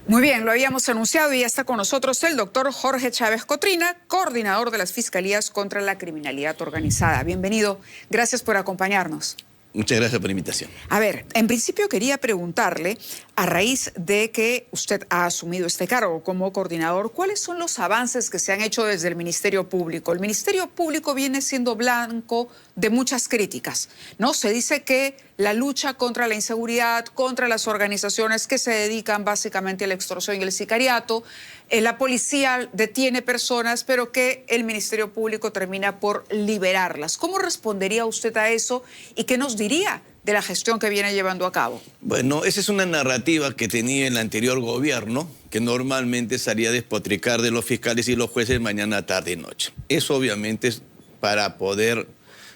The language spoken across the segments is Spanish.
Muy bien, lo habíamos anunciado y ya está con nosotros el doctor Jorge Chávez Cotrina, coordinador de las Fiscalías contra la Criminalidad Organizada. Bienvenido, gracias por acompañarnos. Muchas gracias por la invitación. A ver, en principio quería preguntarle, a raíz de que usted ha asumido este cargo como coordinador, ¿cuáles son los avances que se han hecho desde el Ministerio Público? El Ministerio Público viene siendo blanco de muchas críticas, ¿no? Se dice que la lucha contra la inseguridad, contra las organizaciones que se dedican básicamente a la extorsión y el sicariato, la policía detiene personas, pero que el Ministerio Público termina por liberarlas. ¿Cómo respondería usted a eso y qué nos diría de la gestión que viene llevando a cabo? Bueno, esa es una narrativa que tenía el anterior gobierno, que normalmente salía a despotricar de los fiscales y los jueces mañana, tarde y noche. Eso obviamente es para poder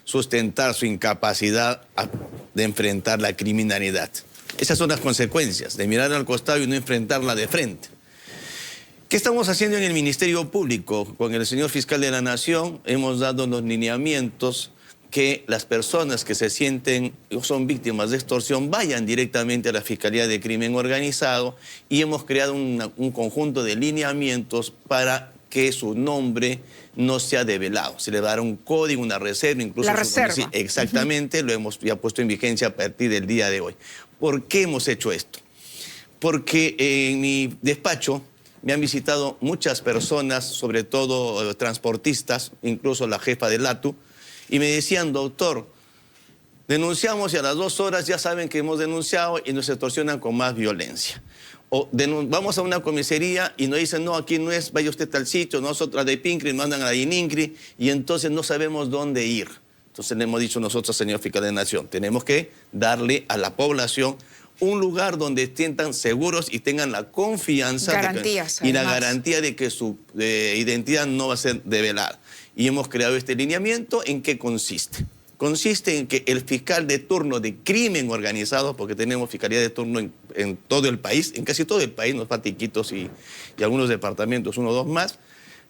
sustentar su incapacidad de enfrentar la criminalidad. Esas son las consecuencias de mirar al costado y no enfrentarla de frente. ¿Qué estamos haciendo en el Ministerio Público? Con el señor fiscal de la Nación hemos dado los lineamientos que las personas que se sienten o son víctimas de extorsión vayan directamente a la Fiscalía de Crimen Organizado y hemos creado un conjunto de lineamientos para que su nombre no sea develado. Se le va a dar un código, una reserva, incluso... La reserva. Sí, exactamente, lo hemos ya puesto en vigencia a partir del día de hoy. ¿Por qué hemos hecho esto? Porque en mi despacho me han visitado muchas personas, sobre todo transportistas, incluso la jefa del ATU, y me decían, doctor, denunciamos y a las 2 horas ya saben que hemos denunciado y nos extorsionan con más violencia. O vamos a una comisaría y nos dicen, no, aquí no es, vaya usted al sitio, nosotros de Pincri, nos mandan a la Inincri y entonces no sabemos dónde ir. Entonces le hemos dicho nosotros, señor fiscal de Nación, tenemos que darle a la población un lugar donde sientan seguros y tengan la confianza y la garantía de que su identidad no va a ser develada. Y hemos creado este lineamiento. ¿En qué consiste? Consiste en que el fiscal de turno de crimen organizado, porque tenemos fiscalía de turno en todo el país, en casi todo el país, nos faltan Iquitos y algunos departamentos, 1 o 2 más,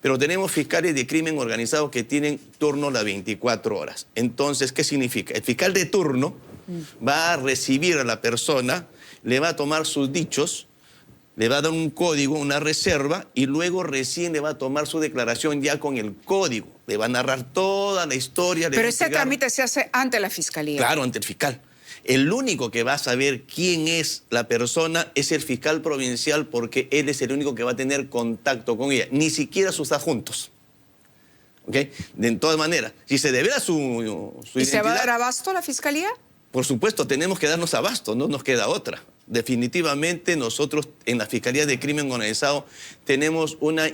pero tenemos fiscales de crimen organizado que tienen turno las 24 horas. Entonces, ¿qué significa? El fiscal de turno va a recibir a la persona, le va a tomar sus dichos, le va a dar un código, una reserva, y luego recién le va a tomar su declaración ya con el código. Le va a narrar toda la historia. Pero ese trámite se hace ante la Fiscalía. Claro, ante el fiscal. El único que va a saber quién es la persona es el fiscal provincial, porque él es el único que va a tener contacto con ella, ni siquiera sus adjuntos. ¿Ok? De todas maneras, si se devela su identidad... ¿Y se va a dar abasto a la Fiscalía? Por supuesto, tenemos que darnos abasto, no nos queda otra. Definitivamente nosotros en la Fiscalía de Crimen Organizado tenemos una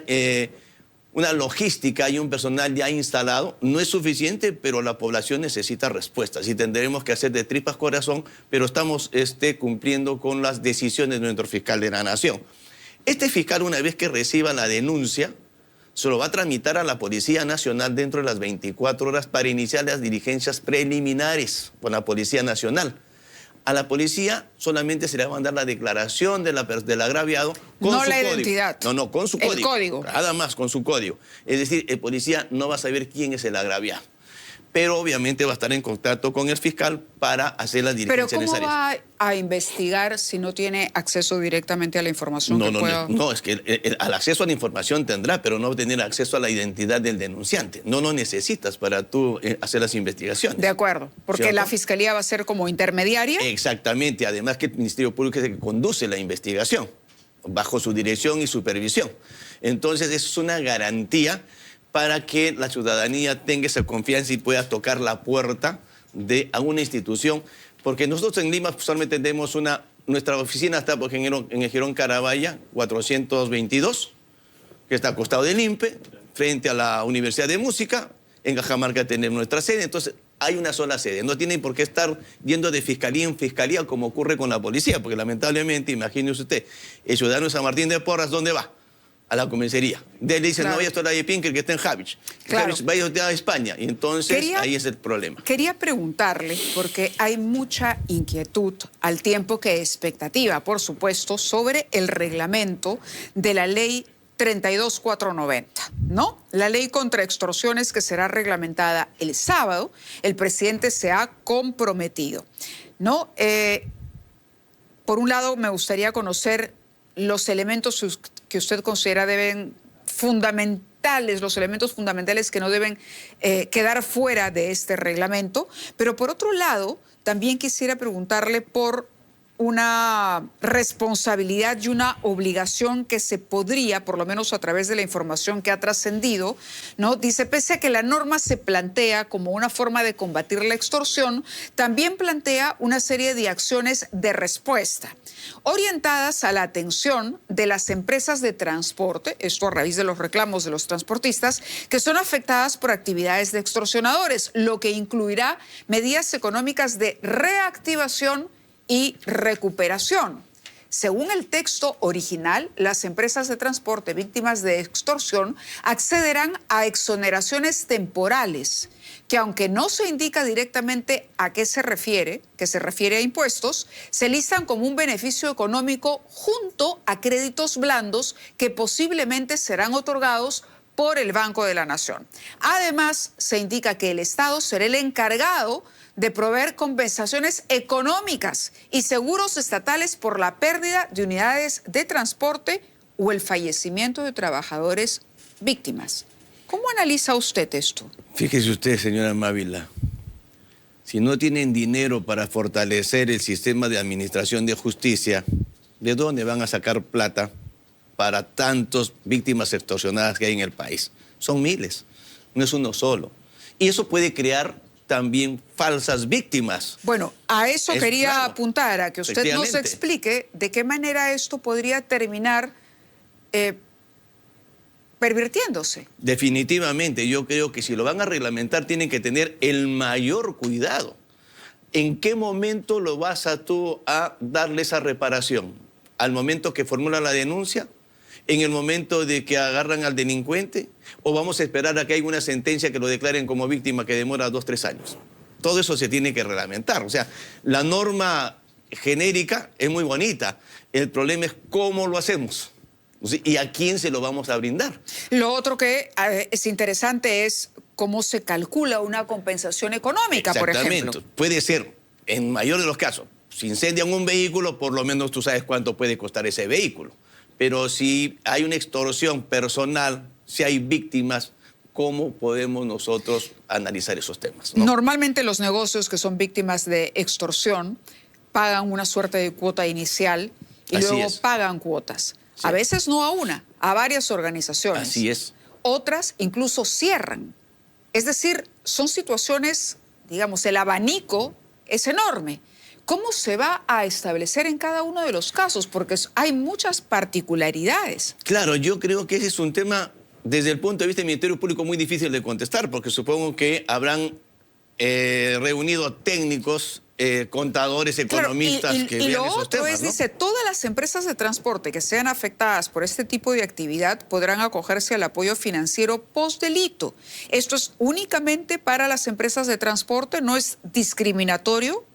logística y un personal ya instalado. No es suficiente, pero la población necesita respuestas y tendremos que hacer de tripas corazón, pero estamos cumpliendo con las decisiones de nuestro fiscal de la Nación. Este fiscal, una vez que reciba la denuncia, se lo va a tramitar a la Policía Nacional dentro de las 24 horas para iniciar las diligencias preliminares con la Policía Nacional. A la policía solamente se le va a mandar la declaración del agraviado con no su la código. Identidad. No, con su código. El código. Nada más, con su código. Es decir, el policía no va a saber quién es el agraviado. Pero obviamente va a estar en contacto con el fiscal para hacer las diligencias necesarias. ¿Pero cómo va a investigar si no tiene acceso directamente a la información que pueda...? No, es que al acceso a la información tendrá, pero no va a tener acceso a la identidad del denunciante. No lo necesitas para tú hacer las investigaciones. De acuerdo, porque ¿cierto? La Fiscalía va a ser como intermediaria. Exactamente, además que el Ministerio Público es el que conduce la investigación, bajo su dirección y supervisión. Entonces, eso es una garantía para que la ciudadanía tenga esa confianza y pueda tocar la puerta de alguna institución. Porque nosotros en Lima solamente tenemos nuestra oficina está en el Girón Carabaya 422, que está al costado del INPE, frente a la Universidad de Música. En Cajamarca tenemos nuestra sede, entonces hay una sola sede. No tienen por qué estar yendo de fiscalía en fiscalía como ocurre con la policía, porque lamentablemente, imagínese usted, el ciudadano de San Martín de Porras, ¿dónde va? A la comisaría. De él le dicen, claro, no vaya a estar de Pinker, que está en Javich. Claro. Vaya usted a España. Y entonces ahí es el problema. Quería preguntarle, porque hay mucha inquietud, al tiempo que expectativa, por supuesto, sobre el reglamento de la ley 32490, ¿no? La ley contra extorsiones que será reglamentada el sábado. El presidente se ha comprometido, ¿no? Por un lado, me gustaría conocer los elementos que usted considera deben fundamentales, los elementos fundamentales que no deben quedar fuera de este reglamento. Pero por otro lado, también quisiera preguntarle por una responsabilidad y una obligación que se podría, por lo menos a través de la información que ha trascendido, ¿no? Dice, pese a que la norma se plantea como una forma de combatir la extorsión, también plantea una serie de acciones de respuesta, orientadas a la atención de las empresas de transporte, esto a raíz de los reclamos de los transportistas, que son afectadas por actividades de extorsionadores, lo que incluirá medidas económicas de reactivación y recuperación. Según el texto original, las empresas de transporte víctimas de extorsión accederán a exoneraciones temporales, que aunque no se indica directamente a qué se refiere, que se refiere a impuestos, se listan como un beneficio económico junto a créditos blandos que posiblemente serán otorgados por el Banco de la Nación. Además, se indica que el Estado será el encargado de proveer compensaciones económicas y seguros estatales por la pérdida de unidades de transporte o el fallecimiento de trabajadores víctimas. ¿Cómo analiza usted esto? Fíjese usted, señora Mávila, si no tienen dinero para fortalecer el sistema de administración de justicia, ¿de dónde van a sacar plata para tantas víctimas extorsionadas que hay en el país? Son miles, no es uno solo. Y eso puede crear también falsas víctimas. Bueno, a eso quería apuntar, a que usted nos explique de qué manera esto podría terminar pervirtiéndose. Definitivamente, yo creo que si lo van a reglamentar tienen que tener el mayor cuidado. ¿En qué momento lo vas tú a darle esa reparación? ¿Al momento que formula la denuncia? ¿En el momento de que agarran al delincuente? ¿O vamos a esperar a que haya una sentencia que lo declaren como víctima que demora 2 o 3 años? Todo eso se tiene que reglamentar. O sea, la norma genérica es muy bonita. El problema es cómo lo hacemos y a quién se lo vamos a brindar. Lo otro que es interesante es cómo se calcula una compensación económica, por ejemplo. Puede ser, en mayor de los casos, si incendian un vehículo, por lo menos tú sabes cuánto puede costar ese vehículo. Pero si hay una extorsión personal, si hay víctimas, ¿cómo podemos nosotros analizar esos temas, ¿no? Normalmente los negocios que son víctimas de extorsión pagan una suerte de cuota inicial y luego pagan cuotas. Sí. A veces no a una, a varias organizaciones. Así es. Otras incluso cierran. Es decir, son situaciones, digamos, el abanico es enorme. ¿Cómo se va a establecer en cada uno de los casos? Porque hay muchas particularidades. Claro, yo creo que ese es un tema, desde el punto de vista del Ministerio Público, muy difícil de contestar, porque supongo que habrán reunido técnicos, contadores, economistas que vean esos temas. Y lo otro es, ¿no? Dice, todas las empresas de transporte que sean afectadas por este tipo de actividad podrán acogerse al apoyo financiero postdelito. ¿Esto es únicamente para las empresas de transporte? ¿No es discriminatorio?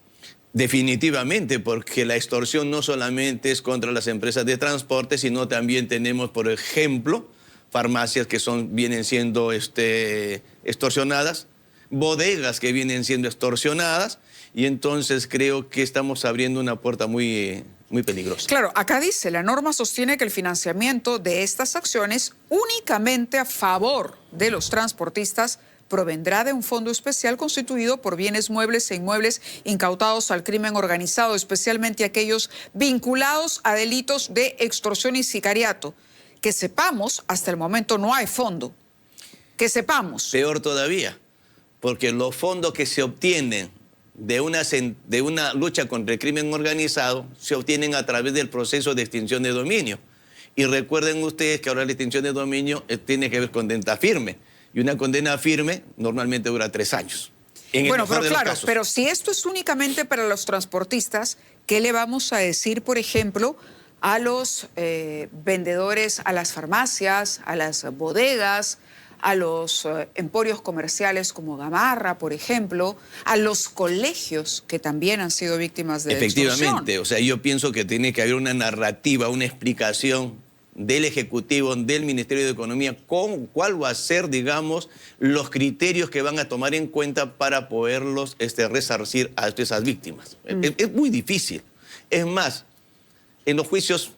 Definitivamente, porque la extorsión no solamente es contra las empresas de transporte, sino también tenemos, por ejemplo, farmacias que vienen siendo extorsionadas, bodegas que vienen siendo extorsionadas, y entonces creo que estamos abriendo una puerta muy peligrosa. Claro, acá dice, la norma sostiene que el financiamiento de estas acciones únicamente a favor de los transportistas provendrá de un fondo especial constituido por bienes muebles e inmuebles incautados al crimen organizado, especialmente aquellos vinculados a delitos de extorsión y sicariato. Que sepamos, hasta el momento no hay fondo. Que sepamos. Peor todavía, porque los fondos que se obtienen de una lucha contra el crimen organizado se obtienen a través del proceso de extinción de dominio. Y recuerden ustedes que ahora la extinción de dominio tiene que ver con condena firme. Y una condena firme normalmente dura 3 años. Bueno, pero claro, pero si esto es únicamente para los transportistas, ¿qué le vamos a decir, por ejemplo, a los vendedores, a las farmacias, a las bodegas, a los emporios comerciales como Gamarra, por ejemplo, a los colegios que también han sido víctimas de extorsión? Efectivamente, o sea, yo pienso que tiene que haber una narrativa, una explicación del Ejecutivo, del Ministerio de Economía, cuál va a ser, digamos, los criterios que van a tomar en cuenta para poderlos resarcir a esas víctimas. Es muy difícil. Es más, en los juicios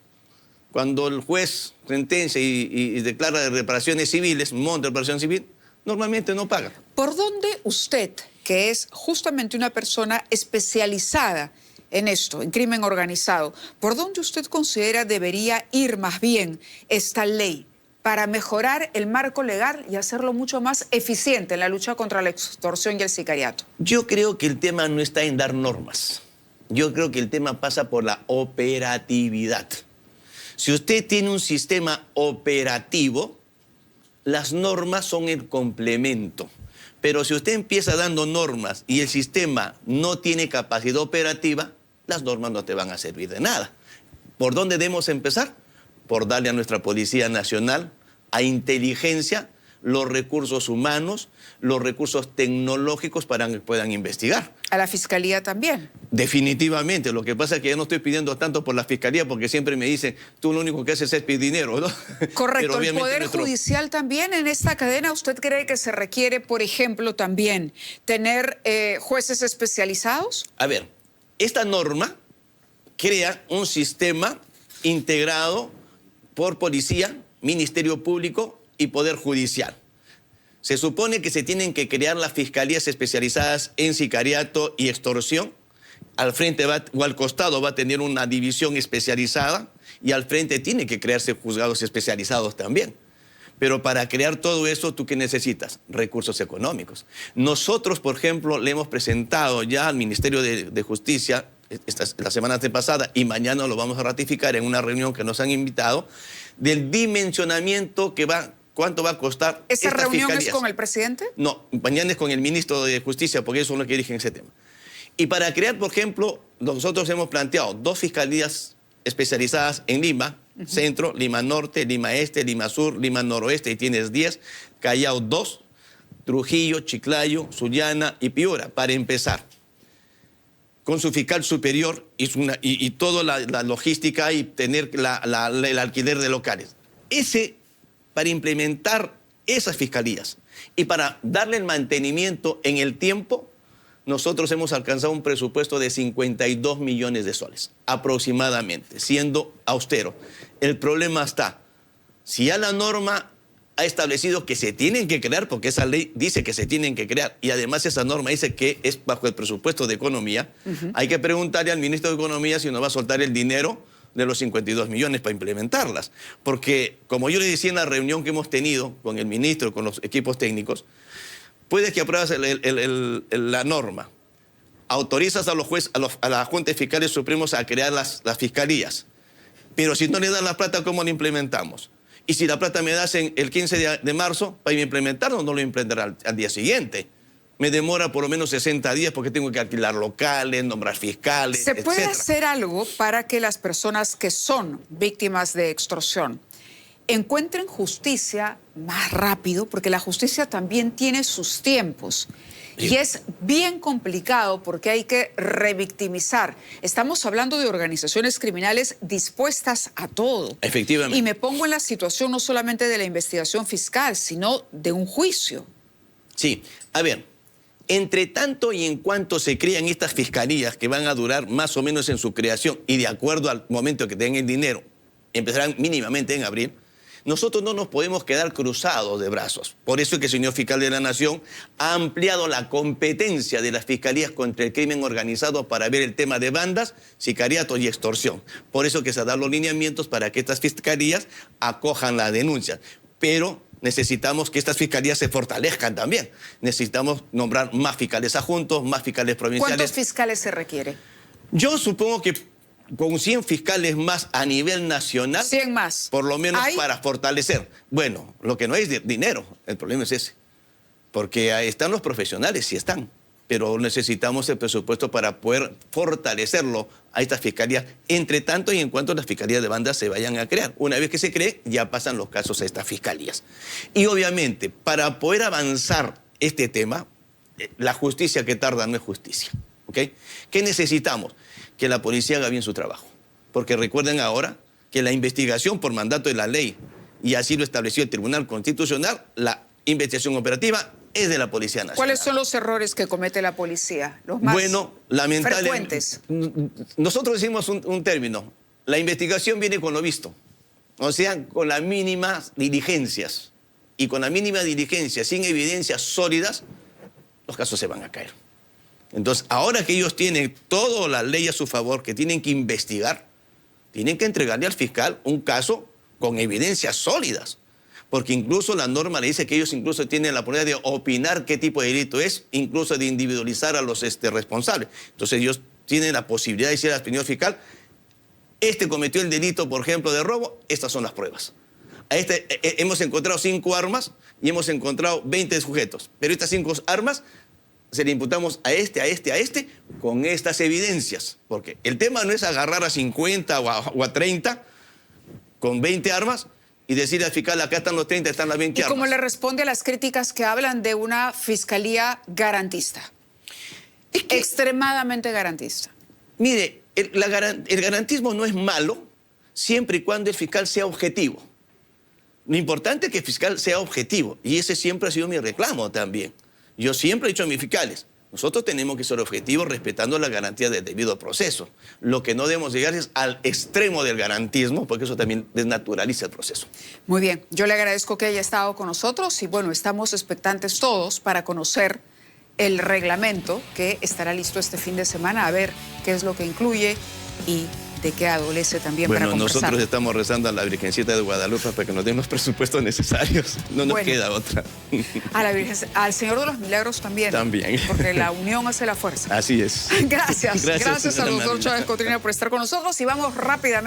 Cuando el juez sentencia y declara reparaciones civiles, monta reparación civil, normalmente no paga. ¿Por dónde usted, que es justamente una persona especializada en esto, en crimen organizado, por dónde usted considera debería ir más bien esta ley para mejorar el marco legal y hacerlo mucho más eficiente en la lucha contra la extorsión y el sicariato? Yo creo que el tema no está en dar normas. Yo creo que el tema pasa por la operatividad. Si usted tiene un sistema operativo, las normas son el complemento. Pero si usted empieza dando normas y el sistema no tiene capacidad operativa, las normas no te van a servir de nada. ¿Por dónde debemos empezar? Por darle a nuestra Policía Nacional, a inteligencia, los recursos humanos, los recursos tecnológicos para que puedan investigar. ¿A la Fiscalía también? Definitivamente. Lo que pasa es que yo no estoy pidiendo tanto por la Fiscalía porque siempre me dicen, tú lo único que haces es pedir dinero, ¿no? Correcto. ¿El Poder Judicial también en esta cadena usted cree que se requiere, por ejemplo, también tener jueces especializados? A ver, esta norma crea un sistema integrado por Policía, Ministerio Público y Poder Judicial. Se supone que se tienen que crear las fiscalías especializadas en sicariato y extorsión. Al frente o al costado va a tener una división especializada y al frente tiene que crearse juzgados especializados también. Pero para crear todo eso, ¿tú qué necesitas? Recursos económicos. Nosotros, por ejemplo, le hemos presentado ya al Ministerio de Justicia la semana antepasada y mañana lo vamos a ratificar en una reunión que nos han invitado, del dimensionamiento que va, cuánto va a costar ¿Esa estas reunión fiscalías. es con el presidente? No, mañana es con el ministro de Justicia, porque eso es lo que dirigen ese tema. Y para crear, por ejemplo, nosotros hemos planteado 2 fiscalías especializadas en Lima, Centro, Lima Norte, Lima Este, Lima Sur, Lima Noroeste, y tienes 10, Callao 2, Trujillo, Chiclayo, Sullana y Piura, para empezar. Con su fiscal superior y toda la logística y tener el alquiler de locales. Para implementar esas fiscalías y para darle el mantenimiento en el tiempo, nosotros hemos alcanzado un presupuesto de 52 millones de soles, aproximadamente, siendo austero. El problema está, si ya la norma ha establecido que se tienen que crear, porque esa ley dice que se tienen que crear, y además esa norma dice que es bajo el presupuesto de Economía, hay que preguntarle al ministro de Economía si nos va a soltar el dinero de los 52 millones para implementarlas. Porque, como yo le decía en la reunión que hemos tenido con el ministro, con los equipos técnicos, puedes que apruebas la norma, autorizas a los jueces, a la Junta de Fiscales Supremos a crear las fiscalías, pero si no le dan la plata, ¿cómo la implementamos? Y si la plata me das el 15 de marzo para implementarlo, no lo implementaré al día siguiente. Me demora por lo menos 60 días porque tengo que alquilar locales, nombrar fiscales, ¿Se puede etcétera. hacer algo para que las personas que son víctimas de extorsión encuentren justicia más rápido? Porque la justicia también tiene sus tiempos. Sí. Y es bien complicado porque hay que revictimizar. Estamos hablando de organizaciones criminales dispuestas a todo. Efectivamente. Y me pongo en la situación no solamente de la investigación fiscal, sino de un juicio. Sí, a ver, entre tanto y en cuanto se crean estas fiscalías que van a durar más o menos en su creación y de acuerdo al momento que tengan el dinero, empezarán mínimamente en abril, nosotros no nos podemos quedar cruzados de brazos. Por eso es que el señor fiscal de la Nación ha ampliado la competencia de las fiscalías contra el crimen organizado para ver el tema de bandas, sicariato y extorsión. Por eso que se dan los lineamientos para que estas fiscalías acojan la denuncia. Pero necesitamos que estas fiscalías se fortalezcan también. Necesitamos nombrar más fiscales adjuntos, más fiscales provinciales. ¿Cuántos fiscales se requiere? Yo supongo que con 100 fiscales más a nivel nacional, 100 más. Por lo menos ¿Hay? para fortalecer. Bueno, lo que no hay es dinero, el problema es ese. Porque ahí están los profesionales, sí están, pero necesitamos el presupuesto para poder fortalecerlo a estas fiscalías, entre tanto y en cuanto las fiscalías de bandas se vayan a crear. Una vez que se cree, ya pasan los casos a estas fiscalías. Y obviamente, para poder avanzar este tema, la justicia que tarda no es justicia. ¿Ok? ¿Qué necesitamos? Que la policía haga bien su trabajo. Porque recuerden ahora que la investigación por mandato de la ley, y así lo estableció el Tribunal Constitucional, la investigación operativa es de la Policía Nacional. ¿Cuáles son los errores que comete la policía? Los más lamentablemente, frecuentes. nosotros decimos un término, la investigación viene con lo visto. O sea, con las mínimas diligencias. Y con la mínima diligencia, sin evidencias sólidas, los casos se van a caer. Entonces, ahora que ellos tienen toda la ley a su favor, que tienen que investigar, tienen que entregarle al fiscal un caso con evidencias sólidas. Porque incluso la norma le dice que ellos incluso tienen la oportunidad de opinar qué tipo de delito es, incluso de individualizar a los responsables. Entonces ellos tienen la posibilidad de decir al señor fiscal, este cometió el delito, por ejemplo, de robo, estas son las pruebas. Hemos encontrado 5 armas y hemos encontrado 20 sujetos. Pero estas 5 armas se le imputamos a este, con estas evidencias. Porque el tema no es agarrar a 50 o a 30 con 20 armas y decirle al fiscal, acá están los 30, están las 20 armas. ¿Y cómo le responde a las críticas que hablan de una fiscalía garantista? Extremadamente garantista. Mire, el garantismo no es malo siempre y cuando el fiscal sea objetivo. Lo importante es que el fiscal sea objetivo, y ese siempre ha sido mi reclamo también. Yo siempre he dicho a mis fiscales, nosotros tenemos que ser objetivos respetando la garantía del debido proceso. Lo que no debemos llegar es al extremo del garantismo, porque eso también desnaturaliza el proceso. Muy bien, yo le agradezco que haya estado con nosotros y bueno, estamos expectantes todos para conocer el reglamento que estará listo este fin de semana, a ver qué es lo que incluye y de qué adolece también para conversar. Bueno, nosotros estamos rezando a la Virgencita de Guadalupe para que nos den los presupuestos necesarios. No nos queda otra. A la Virgen, al Señor de los Milagros también. También. Porque la unión hace la fuerza. Así es. Gracias al doctor Chávez Cotrina por estar con nosotros y vamos rápidamente.